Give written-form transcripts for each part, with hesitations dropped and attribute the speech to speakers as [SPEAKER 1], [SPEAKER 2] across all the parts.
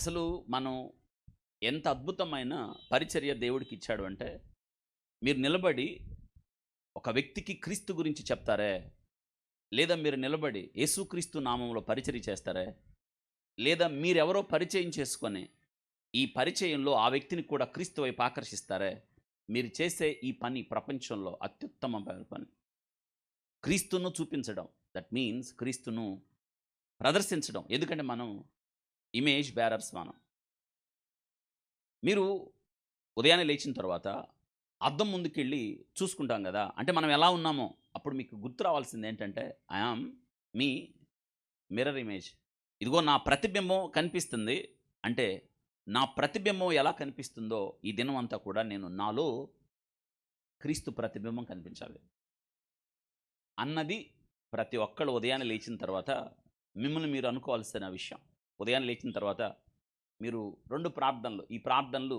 [SPEAKER 1] అసలు మనం ఎంత అద్భుతమైన పరిచర్య దేవుడికి ఇచ్చాడు అంటే, మీరు నిలబడి ఒక వ్యక్తికి క్రీస్తు గురించి చెప్తారే, లేదా మీరు నిలబడి యేసుక్రీస్తు నామంలో పరిచర్య చేస్తారే, లేదా మీరెవరో పరిచయం చేసుకొని ఈ పరిచయంలో ఆ వ్యక్తిని కూడా క్రీస్తు వైపు ఆకర్షిస్తారే, మీరు చేసే ఈ పని ప్రపంచంలో అత్యుత్తమమైన పని. క్రీస్తును చూపించడం, దట్ మీన్స్ క్రీస్తును ప్రదర్శించడం. ఎందుకంటే మనం ఇమేజ్ బేరర్స్ మనం. మీరు ఉదయాన్నే లేచిన తర్వాత అద్దం ముందుకెళ్ళి చూసుకుంటాం కదా, అంటే మనం ఎలా ఉన్నామో అప్పుడు మీకు గుర్తు రావాల్సింది ఏంటంటే, I am me mirror image. ఇదిగో నా ప్రతిబింబం కనిపిస్తుంది. అంటే నా ప్రతిబింబం ఎలా కనిపిస్తుందో ఈ దినం అంతా కూడా నేను నాలో క్రీస్తు ప్రతిబింబం కనిపించాలి అన్నది ప్రతి ఒక్కళ్ళు ఉదయాన్నే లేచిన తర్వాత మిమ్మల్ని మీరు అనుకోవాల్సిన విషయం. ఉదయాన్నే లేచిన తర్వాత మీరు 2 ప్రార్థనలు, ఈ ప్రార్థనలు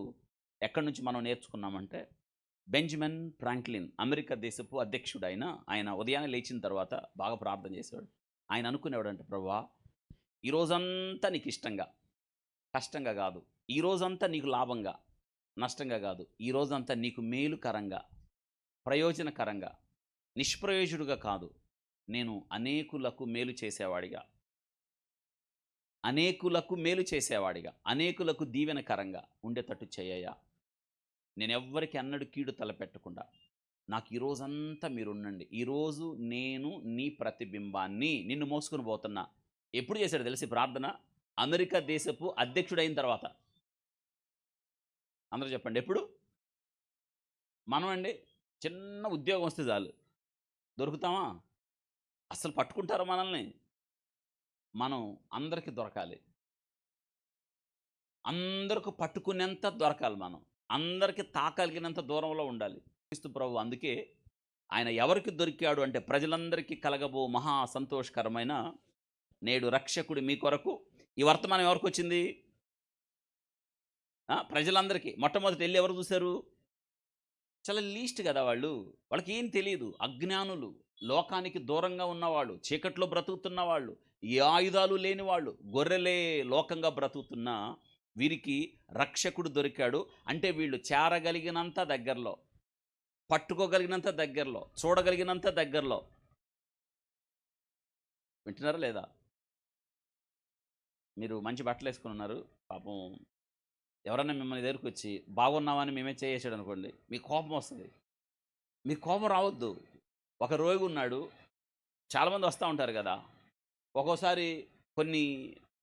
[SPEAKER 1] ఎక్కడి నుంచి మనం నేర్చుకున్నామంటే, బెంజమిన్ ఫ్రాంక్లిన్ అమెరికా దేశపు అధ్యక్షుడు ఆయన ఉదయాన్నే లేచిన తర్వాత బాగా ప్రార్థన చేసేవాడు. ఆయన అనుకునేవాడంటే, ప్రభువా ఈ రోజంతా నీకు ఇష్టంగా, కష్టంగా కాదు, ఈ రోజంతా నీకు లాభంగా, నష్టంగా కాదు, ఈ రోజంతా నీకు మేలుకరంగా, ప్రయోజనకరంగా, నిష్ప్రయోజుడుగా కాదు, నేను అనేకులకు మేలు చేసేవాడిగా, అనేకులకు దీవెనకరంగా ఉండేటట్టు చేయయ్యా. నేనెవ్వరికి అన్నడు కీడు తలపెట్టకుండా నాకు ఈ రోజంతా మీరుండండి. ఈరోజు నేను నీ ప్రతిబింబాన్ని నిన్ను మోసుకొని పోతున్నా. ఎప్పుడు చేశాడు తెలిసి ప్రార్థన? అమెరికా దేశపు అధ్యక్షుడైన తర్వాత. అందరూ చెప్పండి ఎప్పుడు? మనం అండి చిన్న ఉద్యోగం వస్తే చాలు దొరుకుతామా? అసలు పట్టుకుంటారా మనల్ని? మనం అందరికీ దొరకాలి. అందరికి పట్టుకునేంత దొరకాలి మనం. అందరికీ తాకలిగినంత దూరంలో ఉండాలి. క్రీస్తు ప్రభు అందుకే ఆయన ఎవరికి దొరికాడు అంటే, ప్రజలందరికీ కలగబో మహా సంతోషకరమైన నేడు రక్షకుడు మీ కొరకు. ఈ వర్తమానం ఎవరికి వచ్చింది? ప్రజలందరికీ. మొట్టమొదటి వెళ్ళి ఎవరు చూశారు? చాలా లీస్ట్ కదా వాళ్ళు. వాళ్ళకి ఏం తెలియదు, అజ్ఞానులు, లోకానికి దూరంగా ఉన్నవాళ్ళు, చీకట్లో బ్రతుకుతున్న వాళ్ళు, ఏ ఆయుధాలు లేని వాళ్ళు, గొర్రెలే లోకంగా బ్రతుకుతున్న వీరికి రక్షకుడు దొరికాడు. అంటే వీళ్ళు చేరగలిగినంత దగ్గరలో, పట్టుకోగలిగినంత దగ్గరలో, చూడగలిగినంత దగ్గరలో. వింటున్నారా లేదా? మీరు మంచి బట్టలు వేసుకుని ఉన్నారు, పాపం ఎవరన్నా మిమ్మల్ని దగ్గరికి వచ్చి బాగున్నామని మేమే చేసాడు అనుకోండి, మీకు కోపం వస్తుంది. మీకు కోపం రావద్దు. ఒక రోగి ఉన్నాడు, చాలామంది వస్తూ ఉంటారు కదా, ఒక్కోసారి కొన్ని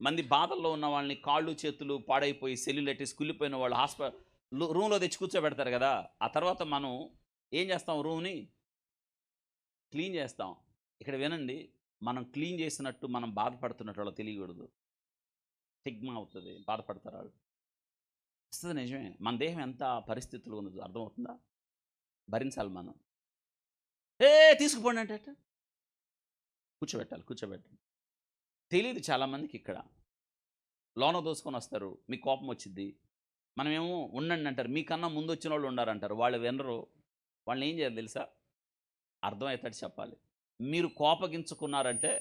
[SPEAKER 1] మంది బాధల్లో ఉన్న వాళ్ళని కాళ్ళు చేతులు పాడైపోయి సెల్యులైటిస్ కుళ్ళిపోయిన వాళ్ళు రూమ్లో తెచ్చి కూర్చోబెడతారు కదా. ఆ తర్వాత మనం ఏం చేస్తాం? రూమ్ని క్లీన్ చేస్తాం. ఇక్కడ వినండి, మనం క్లీన్ చేసినట్టు మనం బాధపడుతున్నట్టు వాళ్ళు తెలియకూడదు. స్టిగ్మా అవుతుంది, బాధపడతారు వాళ్ళు. వస్తుంది, నిజమే. మన దేహం ఎంత పరిస్థితులు ఉన్నదో అర్థమవుతుందా? భరించాలి మనం. తీసుకుపోండి అంటే కూర్చోబెట్టాలి. తెలియదు చాలామందికి. ఇక్కడ లోన దోసుకొని వస్తారు, మీకు కోపం వచ్చింది. మనమేమో ఉండండి అంటారు, మీకన్నా ముందు వచ్చిన వాళ్ళు ఉండారంటారు. వాళ్ళు వినరు. వాళ్ళని ఏం చేయాలి తెలుసా? అర్థమవుతాడు చెప్పాలి. మీరు కోపగించుకున్నారంటే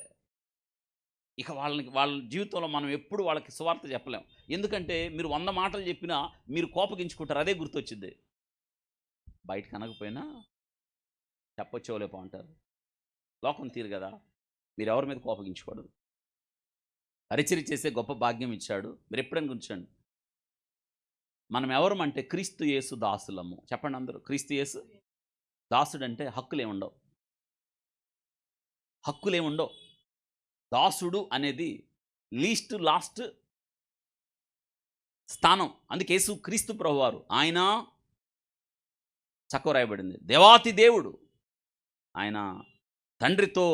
[SPEAKER 1] ఇక వాళ్ళ జీవితంలో మనం ఎప్పుడు వాళ్ళకి సువార్త చెప్పలేం. ఎందుకంటే మీరు 100 మాటలు చెప్పినా మీరు కోపగించుకుంటారు, అదే గుర్తొచ్చింది. బయటకు అనకపోయినా చెప్పొచ్చేవాళ్ళేపో అంటారు. లోకం తీరు కదా. మీరు ఎవరి మీద కోపగించకూడదు. పరిచర్య చేసే గొప్ప భాగ్యం ఇచ్చాడు. మీరు ఎప్పుడైనా గుర్తించండి, మనం ఎవరమంటే క్రీస్తు యేసు దాసులము. చెప్పండి అందరూ, క్రీస్తు యేసు దాసుడు. అంటే హక్కులేముండవు. దాసుడు అనేది లాస్ట్ స్థానం. అందుకే యేసు క్రీస్తు ప్రభువారు, ఆయన చక్కవ రాయబడింది, దేవాతి దేవుడు. ఆయన తండ్రితో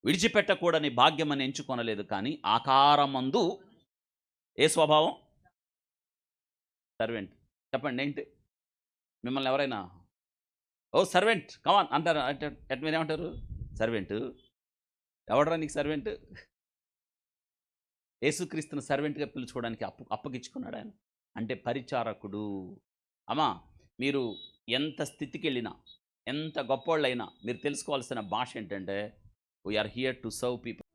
[SPEAKER 1] విడిచిపెట్టకూడని భాగ్యం అని ఎంచుకొనలేదు, కానీ ఆకారమందు ఏ స్వభావం? సర్వెంట్. చెప్పండి ఏంటి? మిమ్మల్ని ఎవరైనా సర్వెంట్ కమాన్ అంటారు అంటే మీరేమంటారు? సర్వెంట్. ఎవడరా నీకు సర్వెంట్? యేసుక్రీస్తును సర్వెంట్గా పిలుచుకోవడానికి అప్పగించుకున్నాడు ఆయన. అంటే పరిచారకుడు. అమ్మా, మీరు ఎంత స్థితికి వెళ్ళినా, ఎంత గొప్పోళ్ళైనా మీరు తెలుసుకోవాల్సిన భాష ఏంటంటే, we are here to serve people.